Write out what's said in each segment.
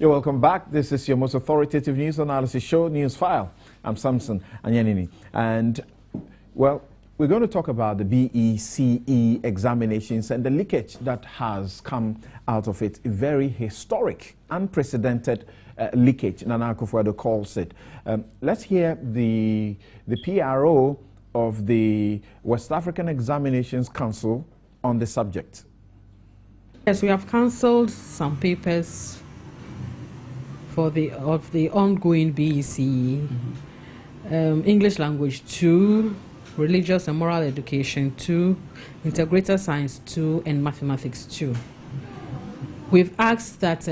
You're welcome back. This is your most authoritative news analysis show, Newsfile. I'm Samson Anyanini. And, well, we're going to talk about the BECE examinations and the leakage that has come out of it. A very historic, unprecedented leakage, Nana Akufo-Addo calls it. Let's hear the PRO of the West African Examinations Council on the subject. Yes, we have cancelled some papers for the ongoing BECE, English Language 2, Religious and Moral Education 2, Integrated Science 2, and Mathematics 2. We've asked that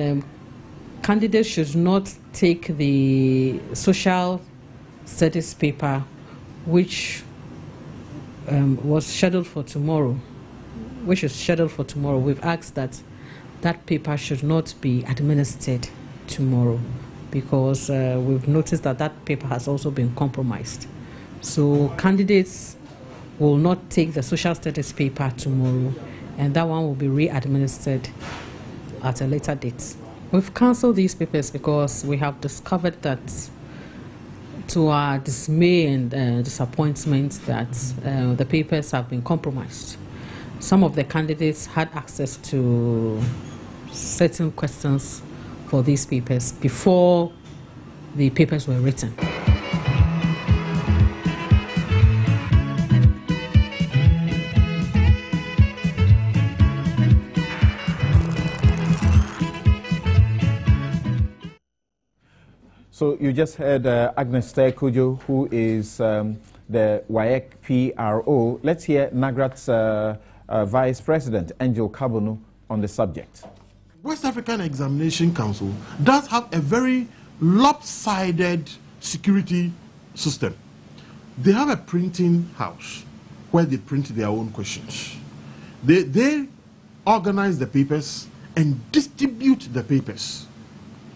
candidates should not take the social studies paper, which was scheduled for tomorrow. We've asked that that paper should not be administered tomorrow because we've noticed that that paper has also been compromised. So candidates will not take the social studies paper tomorrow, and that one will be re-administered at a later date. We've cancelled these papers because we have discovered that, to our dismay and disappointment, that the papers have been compromised. Some of the candidates had access to certain questions for these papers before the papers were written. So you just heard Agnes Kujo, who is the WAEC PRO. Let's hear NAGRAT's Vice President, Angel Kabonu, on the subject. West African Examination Council does have a very lopsided security system. They have a printing house where they print their own questions. They organize the papers and distribute the papers.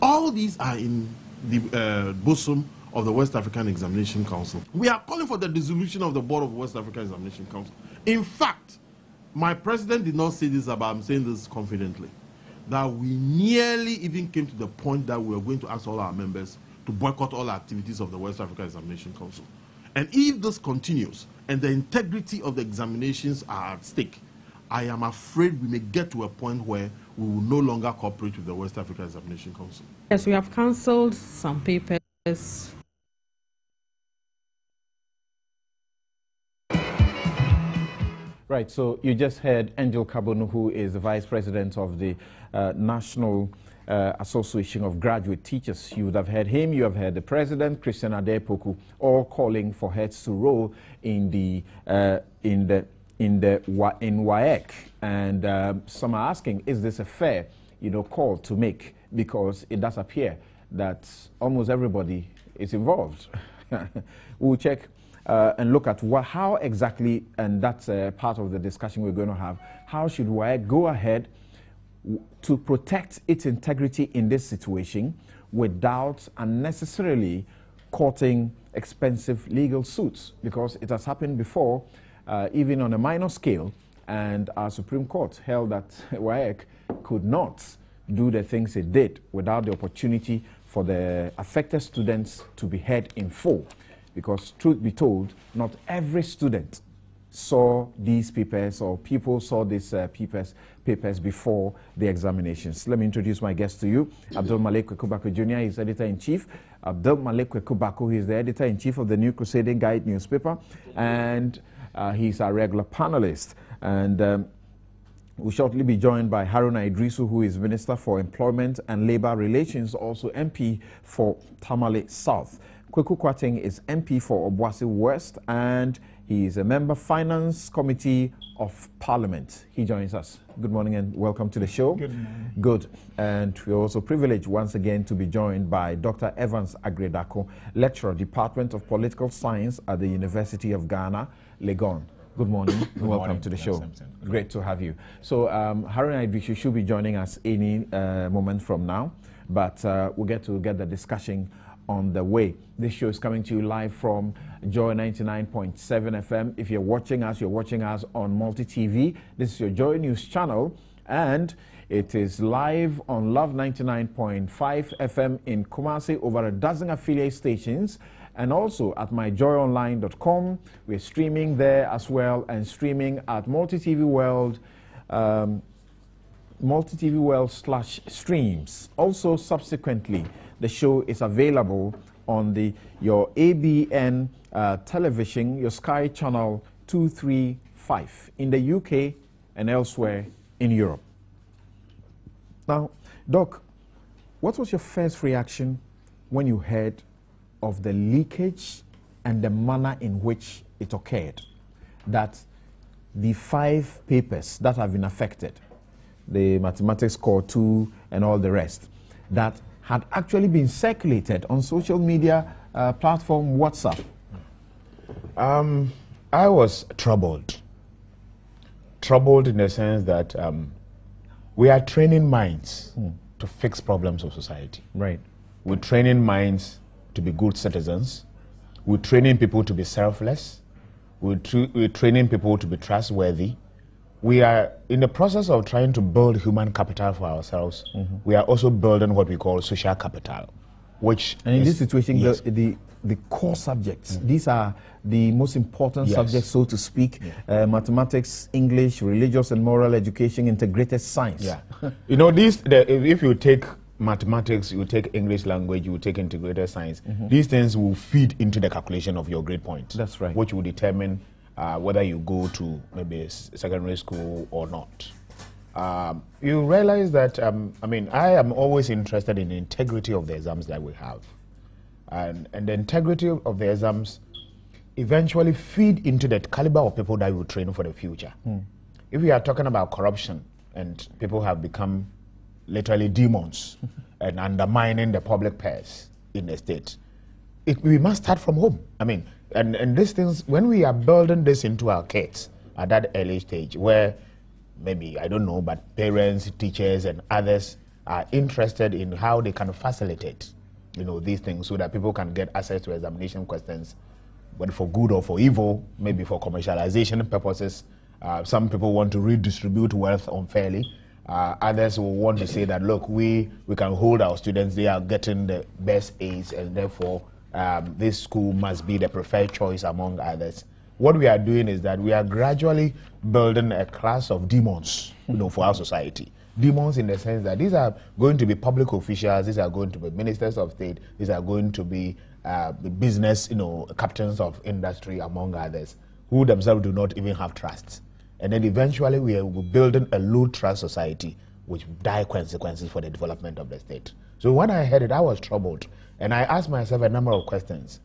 All these are in the bosom of the West African Examination Council. We are calling for the dissolution of the board of West African Examination Council. In fact, my president did not say this, but I'm saying this confidently, that we nearly even came to the point that we were going to ask all our members to boycott all activities of the West African Examination Council. And if this continues and the integrity of the examinations are at stake, I am afraid we may get to a point where we will no longer cooperate with the West African Examination Council. Yes, we have cancelled some papers. Right, so you just heard Angel Kabonu, who is the Vice President of the National Association of Graduate Teachers. You would have heard him, you have heard the President, Christian Adepoku, all calling for heads to roll in WAEC. And some are asking, is this a fair, call to make? Because it does appear that almost everybody is involved. We'll check and look at how exactly, and that's part of the discussion we're going to have, how should WAEC go ahead to protect its integrity in this situation without unnecessarily courting expensive legal suits, because it has happened before, even on a minor scale, and our Supreme Court held that WAEC could not do the things it did without the opportunity for the affected students to be heard in full. Because truth be told, not every student saw these papers, or people saw these papers before the examinations. Let me introduce my guest to you. Abdul Malik Kwekubako Jr. is editor-in-chief. Abdul Malik Kwekubako is the editor-in-chief of the New Crusading Guide newspaper, and he's our regular panelist. And we'll shortly be joined by Haruna Idrisu, who is Minister for Employment and Labour Relations, also MP for Tamale South. Kweku Kwating is MP for Obuasi West, and he is a member Finance Committee of Parliament. He joins us. Good morning and welcome to the show. Good morning. Good. And we're also privileged once again to be joined by Dr. Evans Agredako, Lecturer, Department of Political Science at the University of Ghana, Legon. Good morning. Good welcome morning, to the show. Samson. Great to have you. So Haruna Idrisu should be joining us any moment from now, but we'll get the discussion on the way. This show is coming to you live from Joy 99.7 FM. If you're watching us on Multi TV. This is your Joy News channel. And it is live on Love 99.5 FM in Kumasi, over a dozen affiliate stations, and also at myjoyonline.com. We're streaming there as well, and streaming at Multi-TV World, Multi-TV World /streams. Also, subsequently, the show is available on your ABN television, your Sky Channel 235 in the UK and elsewhere in Europe. Now, Doc, what was your first reaction when you heard of the leakage and the manner in which it occurred? That the 5 papers that have been affected, the mathematics core 2 and all the rest, that had actually been circulated on social media platform WhatsApp. I was troubled. Troubled in the sense that we are training minds to fix problems of society. Right. We're training minds to be good citizens. We're training people to be selfless. We're training people to be trustworthy. We are in the process of trying to build human capital for ourselves. We are also building what we call social capital, which and in this situation, yes, the core subjects, these are the most important subjects, so to speak, mathematics, English, religious and moral education, integrated science. Yeah. You know, if you take mathematics, you take English language, you take integrated science, these things will feed into the calculation of your grade point. That's right. Which will determine whether you go to maybe secondary school or not. You realize that, I mean, I am always interested in the integrity of the exams that we have. And the integrity of the exams eventually feed into the caliber of people that you train for the future. If we are talking about corruption and people have become literally demons and undermining the public purse in the state, we must start from home. I mean, and these things, when we are building this into our kids at that early stage where maybe, I don't know, but parents, teachers and others are interested in how they can facilitate, you know, these things so that people can get access to examination questions, whether for good or for evil, maybe for commercialization purposes. Some people want to redistribute wealth unfairly. Others will want to say that, look, we can hold our students, they are getting the best A's, and therefore this school must be the preferred choice among others. What we are doing is that we are gradually building a class of demons, you know, for our society. Demons in the sense that these are going to be public officials, these are going to be ministers of state, these are going to be business, you know, captains of industry, among others, who themselves do not even have trust. And then eventually we are building a low trust society, which dire consequences for the development of the state. So when I heard it, I was troubled. And I asked myself a number of questions.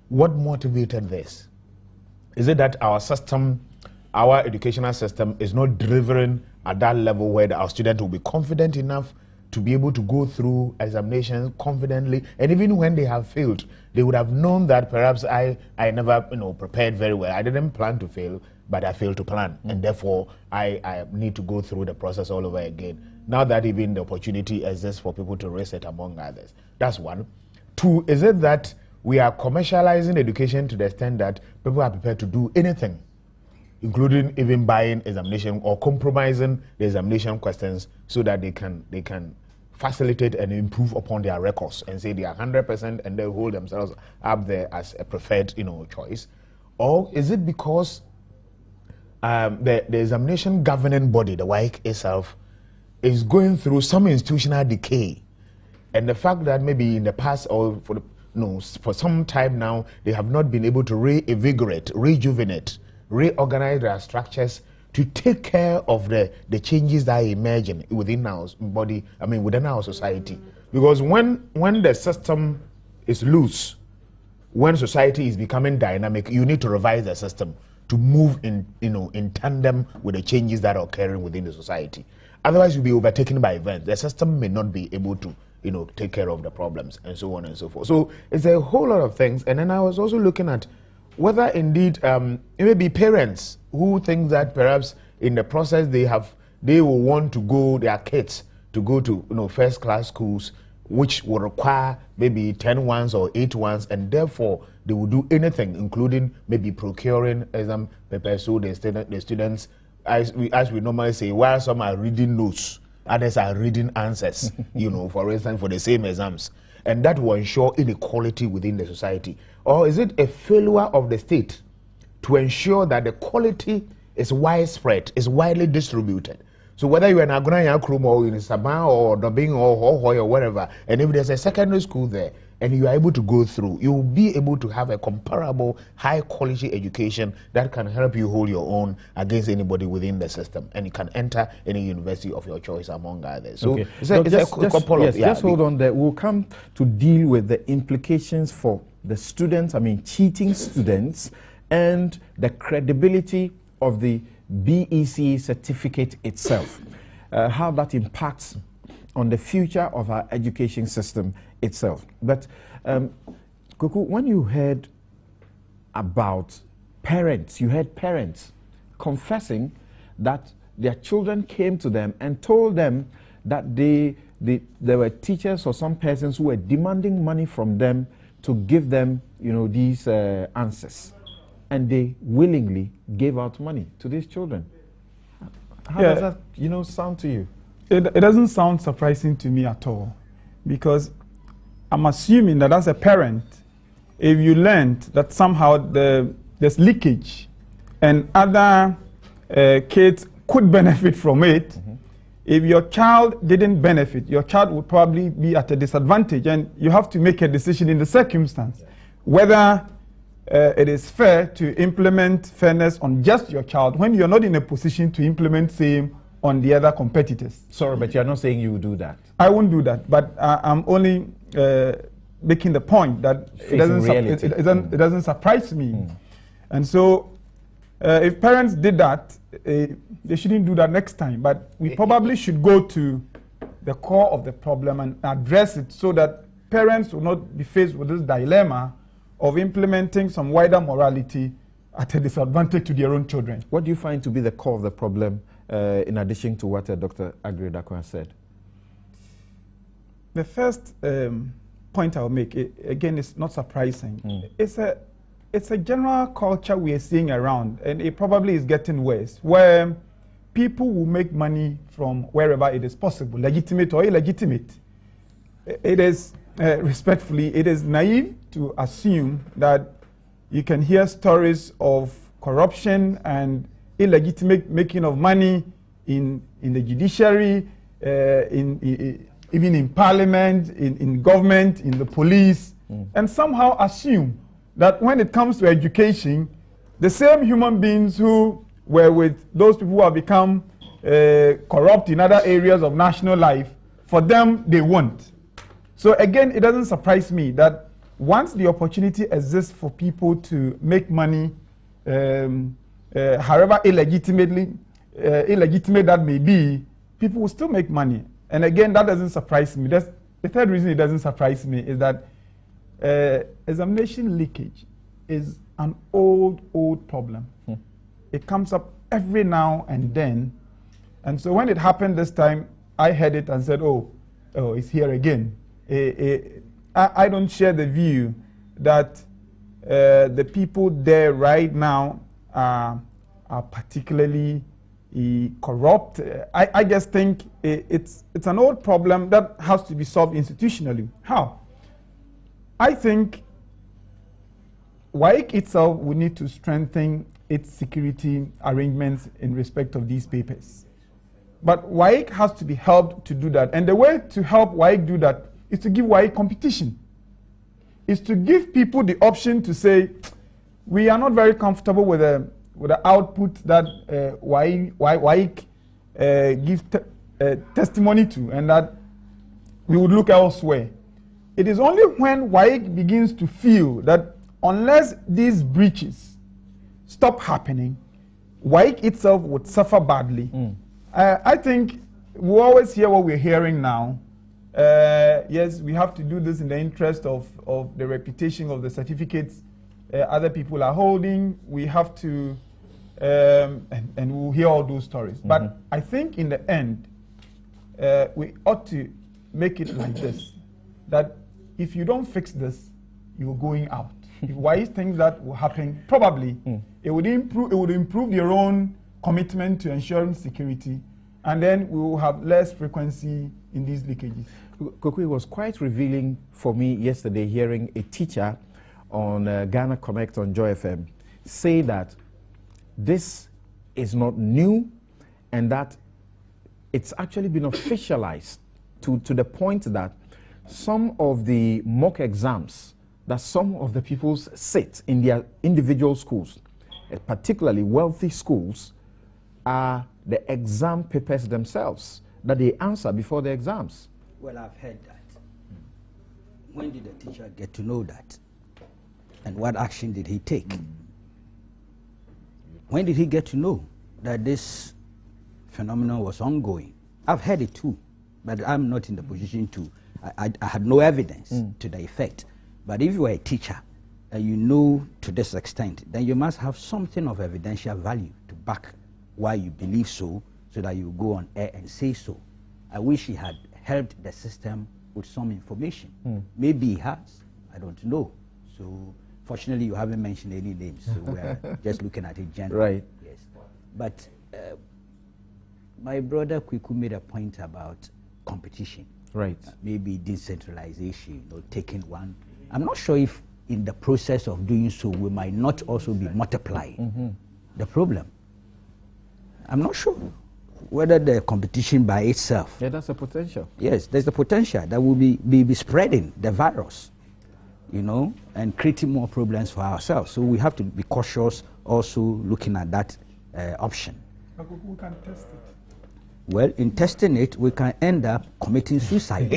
What motivated this? Is it that our system, our educational system, is not delivering at that level where our students will be confident enough to be able to go through examinations confidently, and even when they have failed, they would have known that perhaps I never, you know, prepared very well. I didn't plan to fail, but I failed to plan, and therefore I need to go through the process all over again. Now that even the opportunity exists for people to raise it, among others. That's one. 2, is it that we are commercializing education to the extent that people are prepared to do anything, including even buying examination or compromising the examination questions so that they can facilitate and improve upon their records and say they are 100% and they hold themselves up there as a preferred, you know, choice? Or is it because the examination governing body, the WAEC itself, is going through some institutional decay, and the fact that maybe in the past or for some time now they have not been able to reinvigorate, rejuvenate, reorganize their structures to take care of the changes that are emerging within our body, I mean within our society. Because when the system is loose, when society is becoming dynamic, you need to revise the system to move in, you know, in tandem with the changes that are occurring within the society. Otherwise, you'll be overtaken by events. The system may not be able to, you know, take care of the problems and so on and so forth. So it's a whole lot of things. And then I was also looking at whether indeed it may be parents who think that perhaps in the process they will want to go, their kids to go to, you know, first class schools, which will require maybe 10 ones or 8 ones, and therefore they will do anything, including maybe procuring exam papers so the students as we normally say, while some are reading notes, others are reading answers, you know, for instance, for the same exams. And that will ensure inequality within the society. Or is it a failure of the state to ensure that the quality is widespread, is widely distributed? So whether you're in Agraya Krum or in Sabah or Dobing or Hohoy or whatever, and if there's a secondary school there, and you are able to go through, you will be able to have a comparable high-quality education that can help you hold your own against anybody within the system, and you can enter any university of your choice among others. So okay. just hold on there. We'll come to deal with the implications for the students, I mean cheating students, and the credibility of the BECE certificate itself, how that impacts on the future of our education system itself. But Kuku, when you heard about parents, you heard parents confessing that their children came to them and told them that there were teachers or some persons who were demanding money from them to give them, you know, these answers, and they willingly gave out money to these children. How does that, you know, sound to you? It doesn't sound surprising to me at all, because I'm assuming that as a parent, if you learned that somehow there's leakage and other kids could benefit from it, if your child didn't benefit, your child would probably be at a disadvantage, and you have to make a decision in the circumstance whether it is fair to implement fairness on just your child when you're not in a position to implement same on the other competitors. Sorry, but you're not saying you would do that. I won't do that, but I'm only making the point that it doesn't surprise me. And so if parents did that, they shouldn't do that next time. But we probably should go to the core of the problem and address it so that parents will not be faced with this dilemma of implementing some wider morality at a disadvantage to their own children. What do you find to be the core of the problem, in addition to what Dr. Aggrey-Darkwa said? The first point I'll make, again, is not surprising. It's a general culture we are seeing around, and it probably is getting worse, where people will make money from wherever it is possible, legitimate or illegitimate. It is, respectfully, it is naive to assume that you can hear stories of corruption and illegitimate making of money in the judiciary, even in parliament, in government, in the police, and somehow assume that when it comes to education, the same human beings who were with those people who have become corrupt in other areas of national life, for them, they won't. So again, it doesn't surprise me that once the opportunity exists for people to make money, however illegitimate that may be, people will still make money. And again, that doesn't surprise me. That's the third reason it doesn't surprise me, is that examination leakage is an old problem. It comes up every now and then. And so when it happened this time, I heard it and said, oh, it's here again. I don't share the view that the people there right now are particularly corrupt. I just think it's an old problem that has to be solved institutionally. How? I think WAEC itself will need to strengthen its security arrangements in respect of these papers. But WAEC has to be helped to do that. And the way to help WAEC do that is to give WAEC competition. Is to give people the option to say, we are not very comfortable with the output that WAEC gives testimony to, and that we would look elsewhere. It is only when WAEC begins to feel that unless these breaches stop happening, WAEC itself would suffer badly. I think we always hear what we're hearing now. Yes, we have to do this in the interest of the reputation of the certificates other people are holding. We have to, and we'll hear all those stories. But I think in the end, we ought to make it like this, that if you don't fix this, you're going out. If WAEC thinks that will happen, probably it would improve their own commitment to ensuring security, and then we will have less frequency in these leakages. Koku, it was quite revealing for me yesterday hearing a teacher on Ghana Connect on Joy FM say that this is not new and that it's actually been officialized to the point that some of the mock exams that some of the pupils sit in their individual schools, particularly wealthy schools, are the exam papers themselves that they answer before the exams. Well, I've heard that. When did the teacher get to know that? And what action did he take? When did he get to know that this phenomenon was ongoing? I've heard it too, but I'm not in the position to, I had no evidence to the effect. But if you are a teacher and you know to this extent, then you must have something of evidential value to back why you believe so that you go on air and say so. I wish he had helped the system with some information. Maybe he has, I don't know. So fortunately you haven't mentioned any names, so we're just looking at it generally. Right. Yes. But my brother Kwiku made a point about competition. Right. Maybe decentralization, taking one. I'm not sure if in the process of doing so we might not also be multiplying the problem. I'm not sure whether the competition by itself. Yeah, that's a potential. Yes, there's the potential that will be spreading the virus, and creating more problems for ourselves. So we have to be cautious also looking at that option. But we can test it. Well, in testing it, we can end up committing suicide.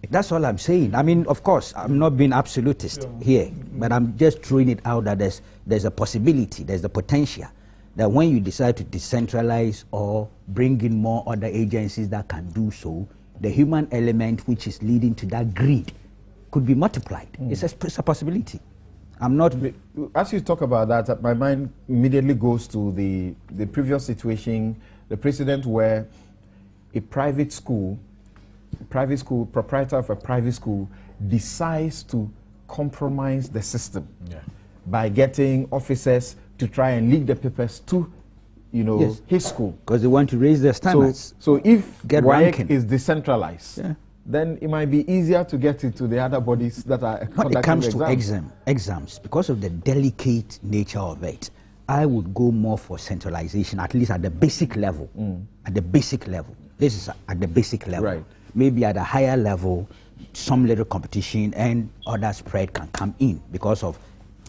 That's all I'm saying. I mean, of course, I'm not being absolutist here, but I'm just throwing it out that there's a possibility, there's the potential that when you decide to decentralize or bring in more other agencies that can do so, the human element which is leading to that greed could be multiplied. It's a possibility. I'm not... As you talk about that, my mind immediately goes to the previous situation, the precedent where a private school, proprietor of a private school decides to compromise the system by getting officers to try and leak the papers to, his school. Because they want to raise their standards. So if WAEC is decentralized, then it might be easier to get it to the other bodies that are conducting when it comes exams. to exams, because of the delicate nature of it, I would go more for centralization, at least at the basic level. At the basic level. This is at the basic level. Right. Maybe at a higher level, some little competition and other spread can come in because of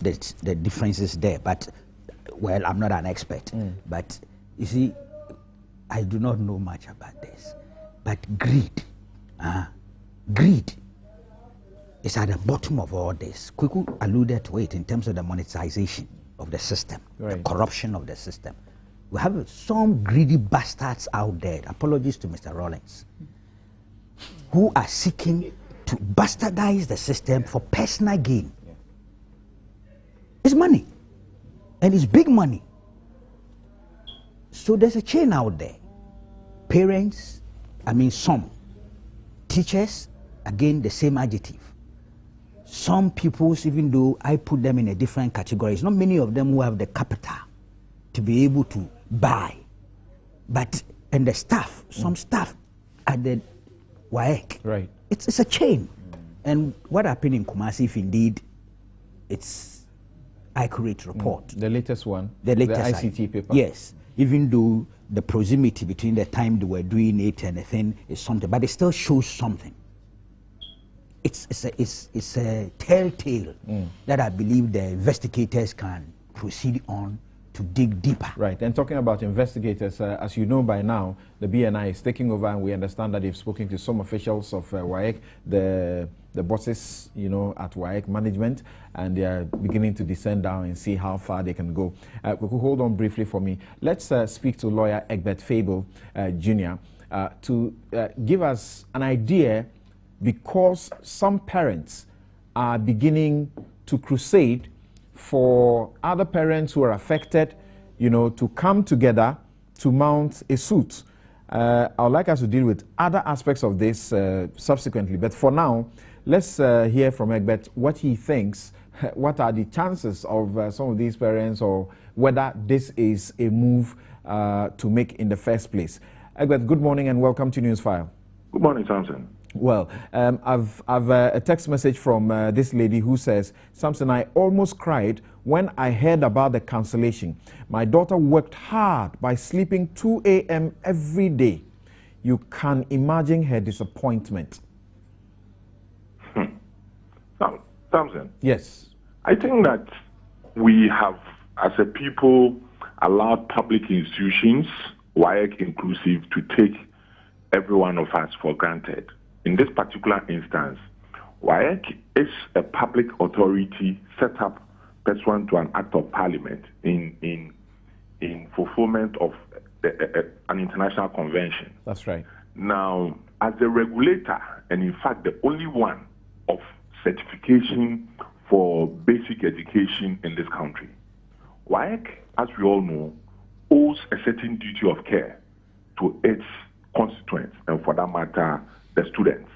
the differences there. But, well, I'm not an expert. But, you see, I do not know much about this. But greed is at the bottom of all this. Kwiku alluded to it in terms of the monetization of the system, the corruption of the system. We have some greedy bastards out there, apologies to Mr. Rollins, who are seeking to bastardize the system for personal gain. It's money, and it's big money. So there's a chain out there. Parents, some. Teachers, again, the same adjective. Some pupils, even though I put them in a different category, it's not many of them who have the capital to be able to buy. And the staff, some staff at the WAEC. Right. It's a chain. And what happened in Kumasi, if indeed it's accurate report. The latest one, the ICT paper. Yes. Even though the proximity between the time they were doing it and the thing is something, but it still shows something. It's a telltale that I believe the investigators can proceed on to dig deeper. Right, and talking about investigators, as you know by now, the BNI is taking over, and we understand that they've spoken to some officials of WAEC, the bosses, at WAEC management, and they are beginning to descend down and see how far they can go. We could hold on briefly for me. Let's speak to lawyer Egbert Fable, Jr., to give us an idea, because some parents are beginning to crusade for other parents who are affected, to come together to mount a suit. I would like us to deal with other aspects of this subsequently. But for now, let's hear from Egbert what he thinks. What are the chances of some of these parents or whether this is a move to make in the first place. Egbert, good morning and welcome to Newsfile. Good morning, Samson. Well, I've a text message from this lady who says, Samson, I almost cried when I heard about the cancellation. My daughter worked hard by sleeping 2 a.m. every day. You can imagine her disappointment. Samson. Yes. I think that we have, as a people, allowed public institutions, WAEC inclusive, to take every one of us for granted. In this particular instance, WAEC is a public authority set up pursuant to an act of parliament in fulfillment of an international convention. That's right. Now, as the regulator, and in fact the only one of certification for basic education in this country, WAEC, as we all know, owes a certain duty of care to its constituents, and for that matter, the students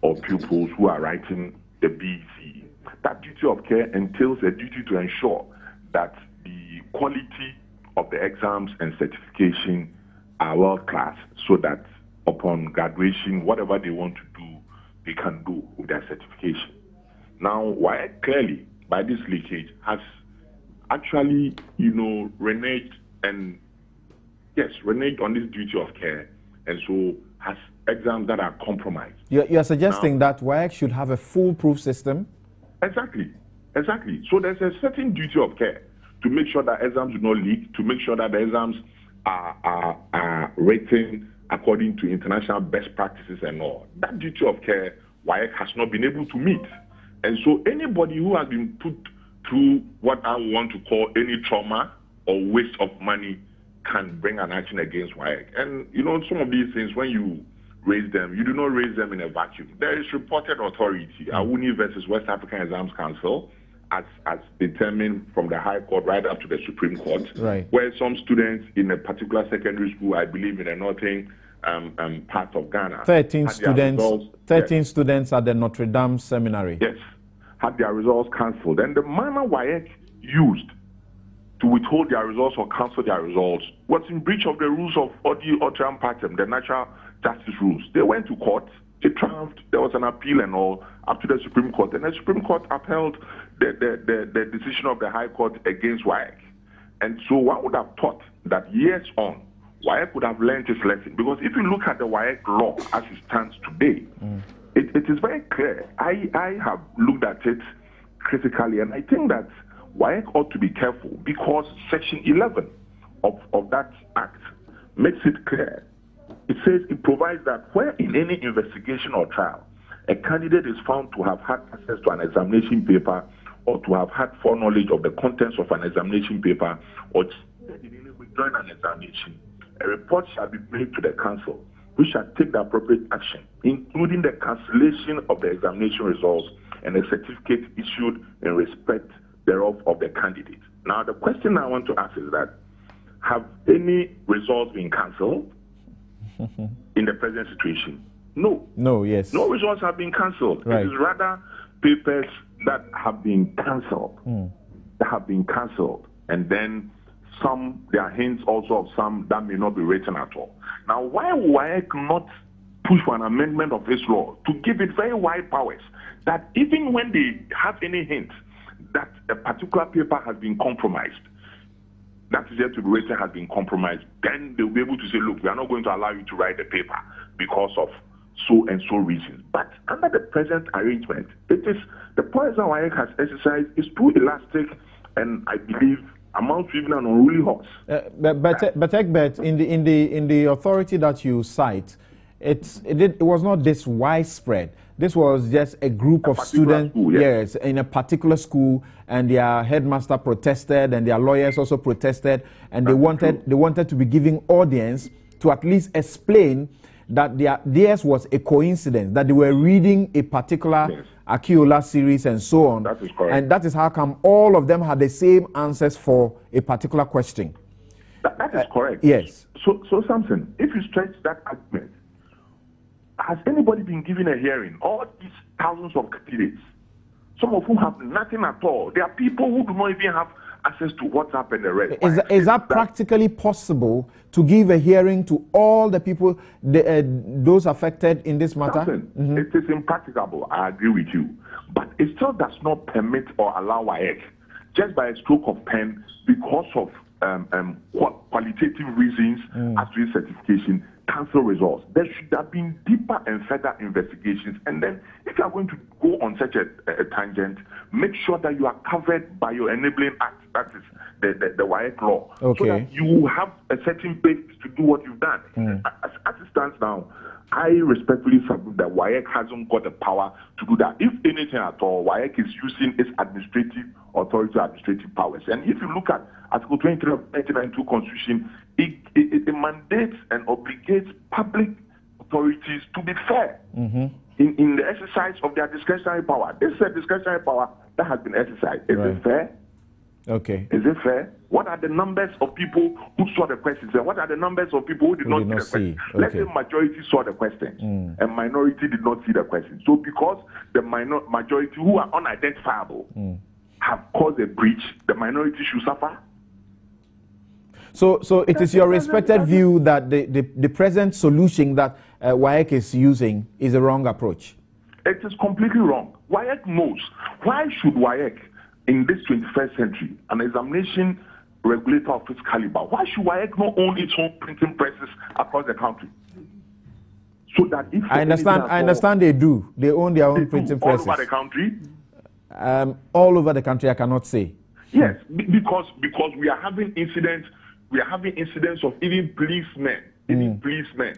or pupils who are writing the BECE. That duty of care entails a duty to ensure that the quality of the exams and certification are world class, so that upon graduation, whatever they want to do, they can do with their certification. Now, WAEC clearly, by this leakage, has actually, reneged on this duty of care, and so has exams that are compromised. You're suggesting that WAEC should have a foolproof system? Exactly. So there's a certain duty of care to make sure that exams do not leak, to make sure that the exams are written according to international best practices and all. That duty of care, WAEC has not been able to meet. And so anybody who has been put through what I want to call any trauma or waste of money can bring an action against WAEC. And, some of these things, when you raise them, you do not raise them in a vacuum. There is reported authority, AWUNI versus West African Exams Council, as determined from the High Court right up to the Supreme Court, right, where some students in a particular secondary school, I believe in the northern part of Ghana, 13 students at the Notre Dame Seminary, yes, had their results cancelled. And the manner WAEC used to withhold their results or cancel their results was in breach of the rules of Odi Otram Partem, the natural justice rules. They went to court, they triumphed, there was an appeal and all, up to the Supreme Court, and the Supreme Court upheld the decision of the High Court against WAEC. And so one would have thought that years on, WAEC would have learned its lesson. Because if you look at the WAEC law as it stands today, it is very clear. I have looked at it critically, and I think that WAEC ought to be careful, because Section 11 of that act makes it clear. It says, it provides that where in any investigation or trial, a candidate is found to have had access to an examination paper or to have had foreknowledge of the contents of an examination paper or join an examination, a report shall be made to the council, which shall take the appropriate action, including the cancellation of the examination results and a certificate issued in respect thereof of the candidate. Now, the question I want to ask is that, have any results been cancelled in the present situation? No. No, yes. No results have been cancelled. Right. It is rather papers that have been cancelled. That have been cancelled. And then there are hints also of some that may not be written at all. Now, why would WAEC not push for an amendment of this law to give it very wide powers, that even when they have any hint that a particular paper has been compromised, that is yet to be written has been compromised, then they'll be able to say, look, we are not going to allow you to write the paper because of so and so reasons. But under the present arrangement, it is the powers that WAEC has exercised is too elastic, and I believe amounts to even an unruly horse. But Egbert, in the authority that you cite, it was not this widespread. This was just a group of students, school, yes, in a particular school, and their headmaster protested, and their lawyers also protested, and they wanted to be giving audience to at least explain that theirs was a coincidence, that they were reading a particular Akiola series and so on. That is correct. And that is how come all of them had the same answers for a particular question. That is correct. Yes. So Samson, if you stretch that argument, has anybody been given a hearing? All these thousands of candidates, some of whom have nothing at all. There are people who do not even have access to WhatsApp and the rest. Is that practically possible to give a hearing to all the people, those affected in this matter? It is impracticable, I agree with you. But it still does not permit or allow WAEC, just by a stroke of pen, because of qualitative reasons as to its certification, cancel results. There should have been deeper and further investigations. And then, if you are going to go on such a tangent, make sure that you are covered by your enabling act, that is the WAEC law, so that you have a certain basis to do what you've done. As it stands now, I respectfully submit that WAEC hasn't got the power to do that. If anything at all, WAEC is using its administrative authority, administrative powers. And if you look at Article 23 of the 1992 Constitution, it mandates and obligates public authorities to be fair in the exercise of their discretionary power. This is a discretionary power that has been exercised. Is it fair? Okay. Is it fair? What are the numbers of people who saw the questions, and what are the numbers of people who did not see the questions? Let's say majority saw the questions and minority did not see the questions. So because the majority who are unidentifiable have caused a breach, the minority should suffer. So it is your respected view that the present solution that WAEC is using is a wrong approach? It is completely wrong. WAEC knows. Why should WAEC, in this 21st century, an examination regulator of its caliber, why should WAEC not own its own printing presses across the country? So that if I understand they do. They own their own printing presses. All over the country? All over the country, I cannot say. Yes, because we are having incidents. We are having incidents of even policemen,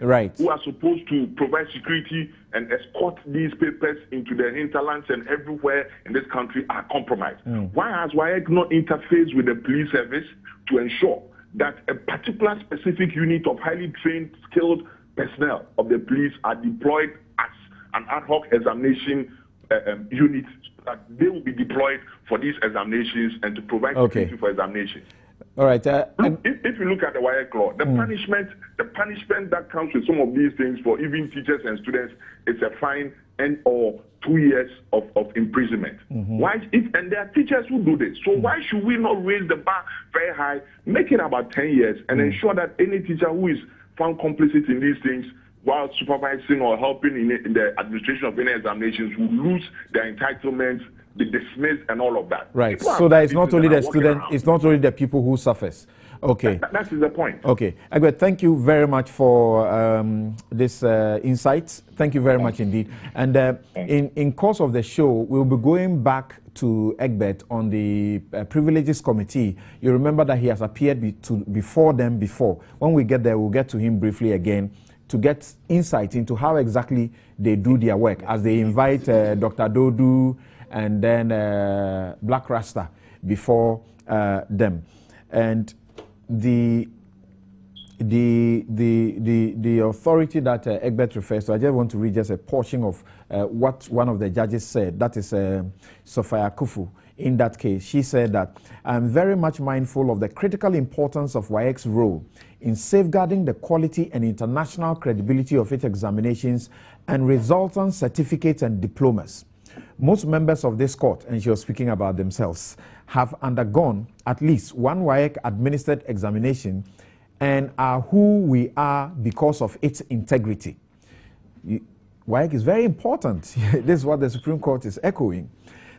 right, who are supposed to provide security and escort these papers into the hinterlands and everywhere in this country are compromised. Why has WAEC not interfaced with the police service to ensure that a particular specific unit of highly trained, skilled personnel of the police are deployed as an ad hoc examination unit, that they will be deployed for these examinations and to provide security for examinations? All right. If you look at the WAEC law, the punishment that comes with some of these things for even teachers and students is a fine and or 2 years of imprisonment. Why? And there are teachers who do this. So why should we not raise the bar very high, make it about 10 years, and ensure that any teacher who is found complicit in these things while supervising or helping in the administration of any examinations will lose their entitlements, be dismissed, and all of that. Right. So that it's not only the student, it's not only the people who suffers. Okay. That is the point. Okay. Egbert, thank you very much for this insights. Thank you very much indeed. And in course of the show, we'll be going back to Egbert on the Privileges Committee. You remember that he has appeared before them before. When we get there, we'll get to him briefly again to get insight into how exactly they do their work as they invite Dr. Dodu and then Black Rasta before them. And the authority that Egbert refers to, I just want to read just a portion of what one of the judges said. That is Sophia Kufu. In that case, she said that, I'm very much mindful of the critical importance of WAEC's role in safeguarding the quality and international credibility of its examinations and resultant certificates and diplomas. Most members of this court, and she was speaking about themselves, have undergone at least one WAEC-administered examination and are who we are because of its integrity. WAEC is very important. This is what the Supreme Court is echoing.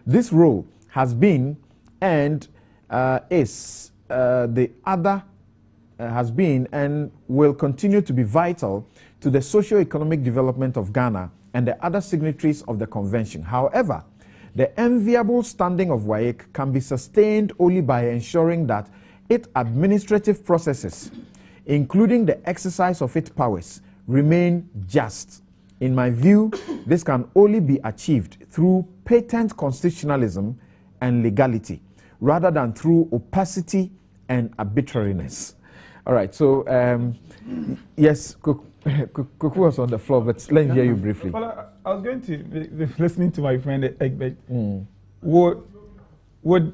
This role has been and has been and will continue to be vital to the socio-economic development of Ghana and the other signatories of the convention. However, the enviable standing of WAEC can be sustained only by ensuring that its administrative processes, including the exercise of its powers, remain just. In my view, this can only be achieved through patent constitutionalism and legality, rather than through opacity and arbitrariness. All right, so yes, Kuku was on the floor, but let me hear you briefly. Well, I was going to be listening to my friend Egbert. Would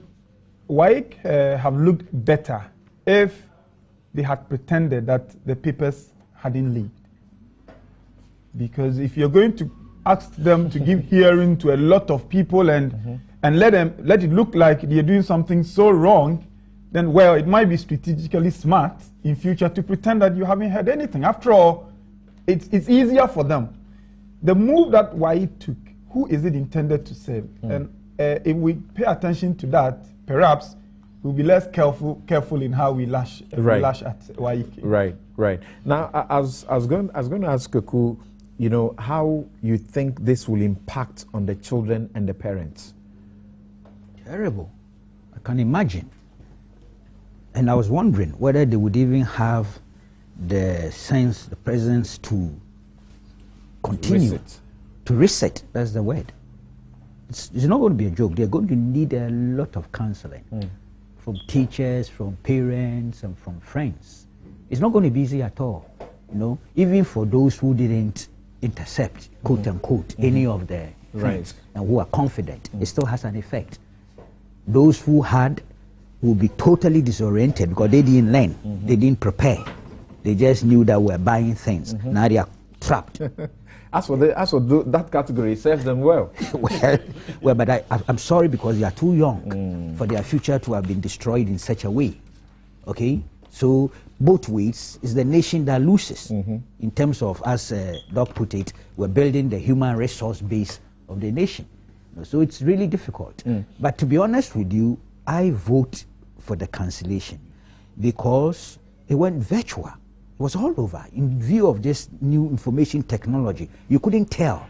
WAEC have looked better if they had pretended that the papers hadn't leaked? Because if you're going to ask them to give hearing to a lot of people and let it look like they're doing something so wrong, then, well, it might be strategically smart in future to pretend that you haven't heard anything. After all, it's easier for them. The move that WAEC took, who is it intended to serve? And if we pay attention to that, perhaps we'll be less careful in how we lash at WAEC. Right. Now, I was going to ask Kaku, you know, how you think this will impact on the children and the parents. Terrible. I can imagine. And I was wondering whether they would even have the sense, the presence to continue. To reset, that's the word. It's not going to be a joke. They're going to need a lot of counseling from teachers, from parents, and from friends. It's not going to be easy at all, you know, even for those who didn't intercept, quote unquote, any of the things and who are confident. It still has an effect. Those who had will be totally disoriented because they didn't learn, they didn't prepare. They just knew that we're buying things. Now they are trapped. As for that category, it serves them well. well, but I'm sorry because they are too young for their future to have been destroyed in such a way. Okay? So both ways is the nation that loses in terms of, as Doc put it, we're building the human resource base of the nation. So it's really difficult. But to be honest with you, I vote for the cancellation because it went virtual. It was all over. In view of this new information technology, you couldn't tell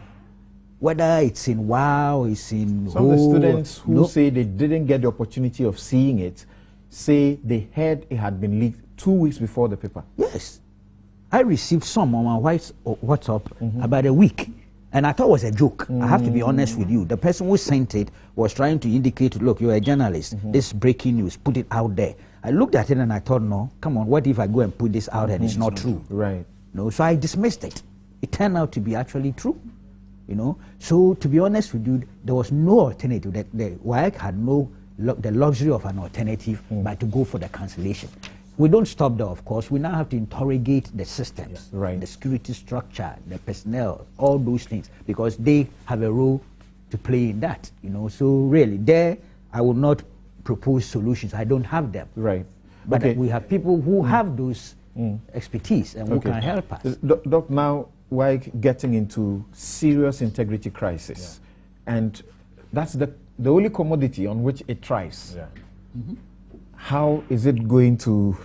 whether it's in WOW, it's in Some of the students who say they didn't get the opportunity of seeing it say they heard it had been leaked 2 weeks before the paper. Yes. I received some on my WhatsApp about a week. And I thought it was a joke. I have to be honest with you. The person who sent it was trying to indicate, look, you're a journalist. This breaking news, put it out there. I looked at it and I thought, no, come on, what if I go and put this out and it's not true? Right. No, so I dismissed it. It turned out to be actually true. You know, so to be honest with you, there was no alternative. The WAEC had the luxury of an alternative but to go for the cancellation. We don't stop there, of course. We now have to interrogate the systems, the security structure, the personnel, all those things, because they have a role to play in that. You know, so really, there I will not propose solutions. I don't have them. Right. But we have people who have those expertise and who can help us. Doc, now we're getting into serious integrity crisis, and that's the only commodity on which it thrives. How is it going to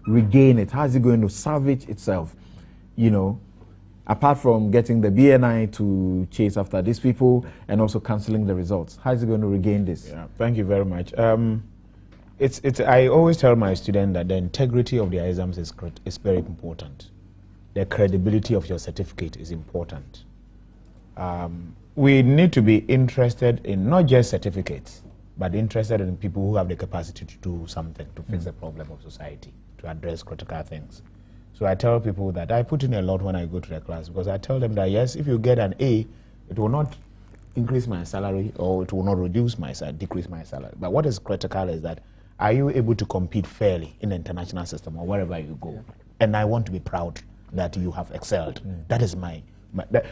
regain it? How is it going to salvage itself? You know, apart from getting the BNI to chase after these people and also cancelling the results, how is it going to regain this? Yeah, thank you very much. I always tell my students that the integrity of their exams is very important. The credibility of your certificate is important. We need to be interested in not just certificates, but interested in people who have the capacity to do something, to fix the problem of society, to address critical things. So I tell people that I put in a lot when I go to the class, because I tell them that, yes, if you get an A, it will not increase my salary, or it will not decrease my salary. But what is critical is that, are you able to compete fairly in the international system or wherever you go? And I want to be proud that you have excelled. That is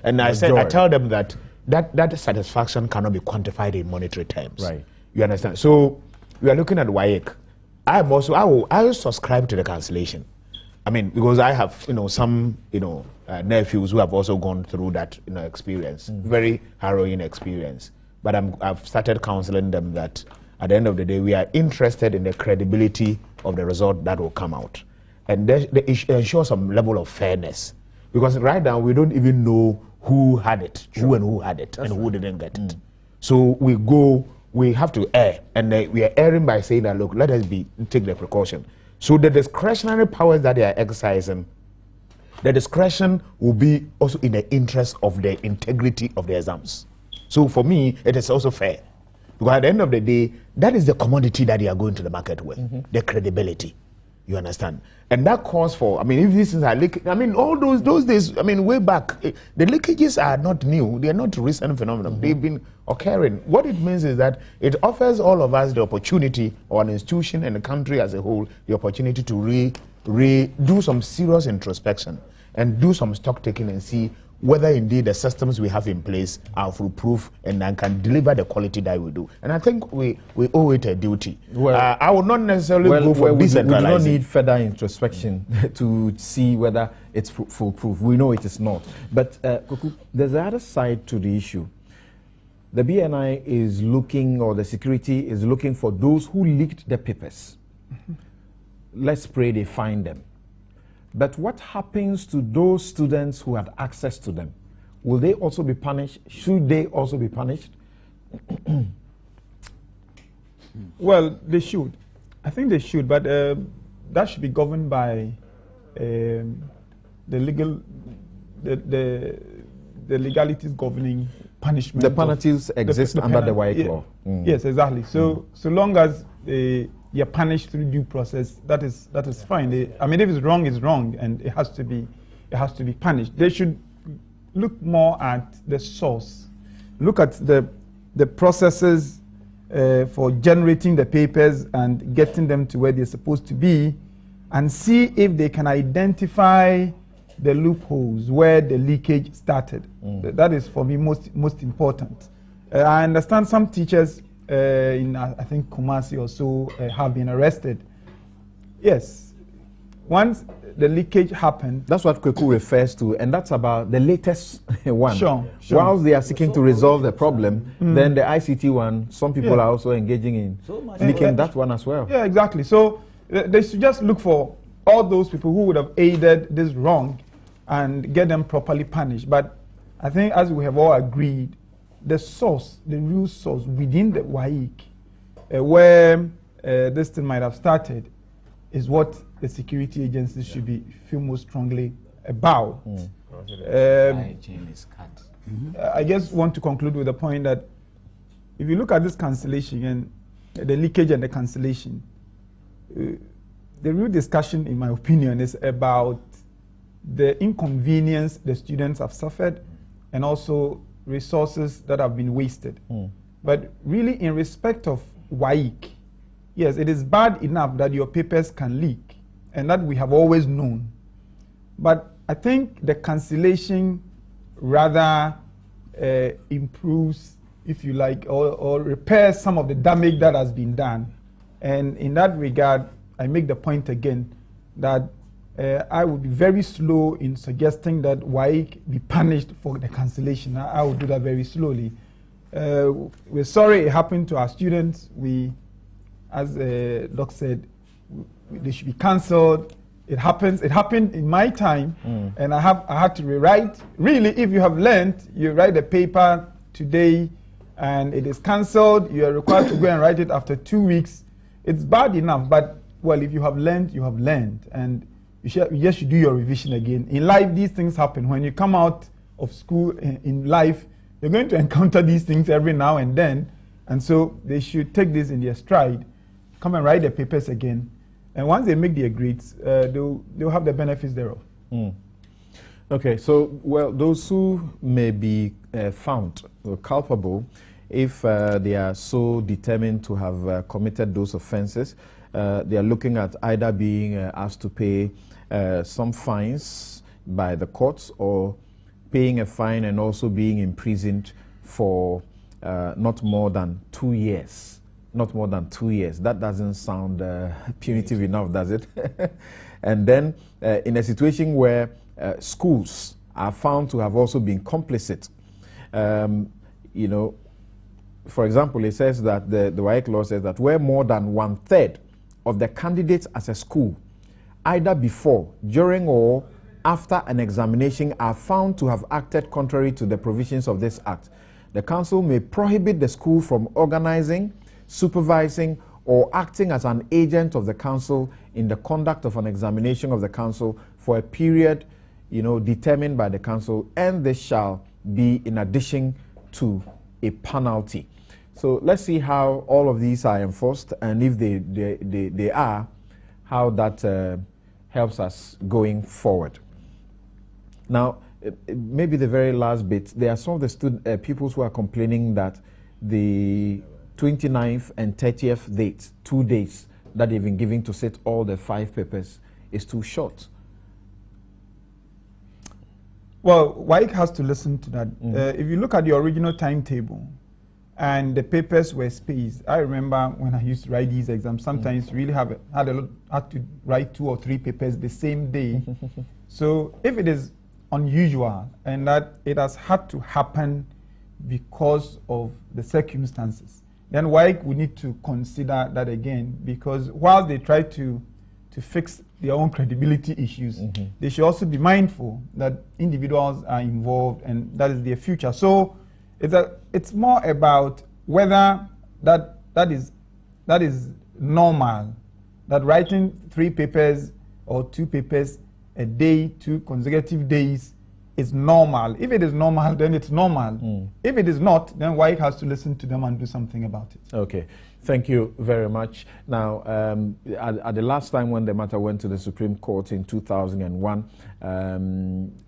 and I tell them that satisfaction cannot be quantified in monetary terms. Right. You understand? So we are looking at WAEC. I will subscribe to the cancellation. I mean, because I have some nephews who have also gone through that experience, very harrowing experience. But I've started counseling them that at the end of the day, we are interested in the credibility of the result that will come out, and they ensure some level of fairness. Because right now we don't even know who had it, who had it, and who didn't get it. So we have to err, and we are erring by saying that, look, let us take the precaution. So the discretionary powers that they are exercising, the discretion will be also in the interest of the integrity of the exams. So for me, it is also fair. Because at the end of the day, that is the commodity that they are going to the market with, the credibility. You understand? And that calls for, I mean, if these things are leaking, I mean, all those days, I mean, way back, the leakages are not new. They are not recent phenomenon. They've been occurring. What it means is that it offers all of us the opportunity, or an institution and the country as a whole, the opportunity to do some serious introspection and do some stock taking and see whether indeed the systems we have in place are foolproof and can deliver the quality that we do. And I think we owe it a duty. Well, I would not necessarily go for decentralizing. We do not need further introspection to see whether it's foolproof. We know it is not. But Kuku, there's the other side to the issue. The BNI is looking, or the security is looking for those who leaked the papers. Let's pray they find them. But what happens to those students who had access to them? Will they also be punished? Should they also be punished? Well, they should. I think they should, but that should be governed by the legalities governing punishment. The penalties exist under the WAEC law. Yes, exactly. So long as you're punished through due process, that is fine. I mean, if it's wrong, and it has to be punished. They should look more at the source, look at the processes for generating the papers and getting them to where they're supposed to be, and see if they can identify the loopholes where the leakage started. That is, for me, most important. I understand some teachers in, I think, Kumasi or so have been arrested. Yes, once the leakage happened. That's what Kweku refers to, and that's about the latest one. Sure. Whilst they are seeking to resolve the problem, then the ICT one, some people are also engaging in leaking that one as well. Yeah, exactly. So they should just look for all those people who would have aided this wrong and get them properly punished. But I think, as we have all agreed, the source, the real source within the WAEC, where this thing might have started, is what the security agencies should feel most strongly about. I just want to conclude with the point that if you look at this cancellation and the leakage and the cancellation, the real discussion, in my opinion, is about the inconvenience the students have suffered and also resources that have been wasted. But really, in respect of WAEC, yes, it is bad enough that your papers can leak, and that we have always known. But I think the cancellation rather improves, if you like, or repairs some of the damage that has been done. And in that regard, I make the point again that I would be very slow in suggesting that WAEC be punished for the cancellation. I would do that very slowly. We're sorry it happened to our students. We, as Doc said, they should be cancelled. It happened in my time, and I had to rewrite. Really, if you have learned, you write a paper today, and it is cancelled. You are required to go and write it after 2 weeks. It's bad enough, but well, if you have learned, you have learned, and you just should do your revision again. In life, these things happen. When you come out of school in life, you're going to encounter these things every now and then, and so they should take this in their stride, come and write their papers again, and once they make their grades, they'll have the benefits thereof. Okay, so, well, those who may be found culpable, if they are so determined to have committed those offenses, they are looking at either being asked to pay some fines by the courts, or paying a fine and also being imprisoned for not more than 2 years. Not more than 2 years. That doesn't sound punitive enough, does it? And then in a situation where schools are found to have also been complicit, you know, for example, it says that the WAEC law says that where more than 1/3 of the candidates as a school, either before, during, or after an examination, are found to have acted contrary to the provisions of this act, the council may prohibit the school from organizing, supervising, or acting as an agent of the council in the conduct of an examination of the council for a period, you know, determined by the council, and this shall be in addition to a penalty. So let's see how all of these are enforced, and if they are, how that helps us going forward. Now, maybe the very last bit, there are some of the pupils who are complaining that the 29th and 30th dates, 2 days that they've been given to sit all the 5 papers, is too short. Well, WAEC has to listen to that. If you look at the original timetable and the papers were spaced, I remember when I used to write these exams, sometimes really had to write 2 or 3 papers the same day. So if it is unusual and that it has had to happen because of the circumstances, then WAEC we need to consider that again, because while they try to fix their own credibility issues, they should also be mindful that individuals are involved and that is their future. So it's more about whether that is normal, that writing 3 papers or 2 papers a day, 2 consecutive days is normal. If it is normal, then it's normal. If it is not, then WAEC has to listen to them and do something about it. Okay. Thank you very much. Now, at the last time when the matter went to the Supreme Court in 2001,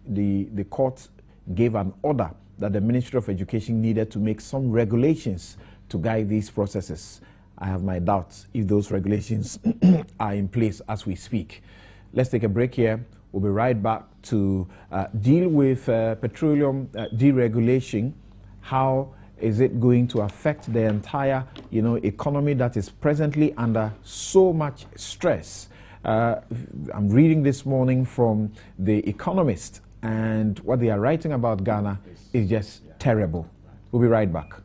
the court gave an order that the Ministry of Education needed to make some regulations to guide these processes. I have my doubts if those regulations are in place as we speak. Let's take a break here. We'll be right back to deal with petroleum deregulation. How is it going to affect the entire, economy that is presently under so much stress? I'm reading this morning from The Economist, and what they are writing about Ghana is just terrible. We'll be right back.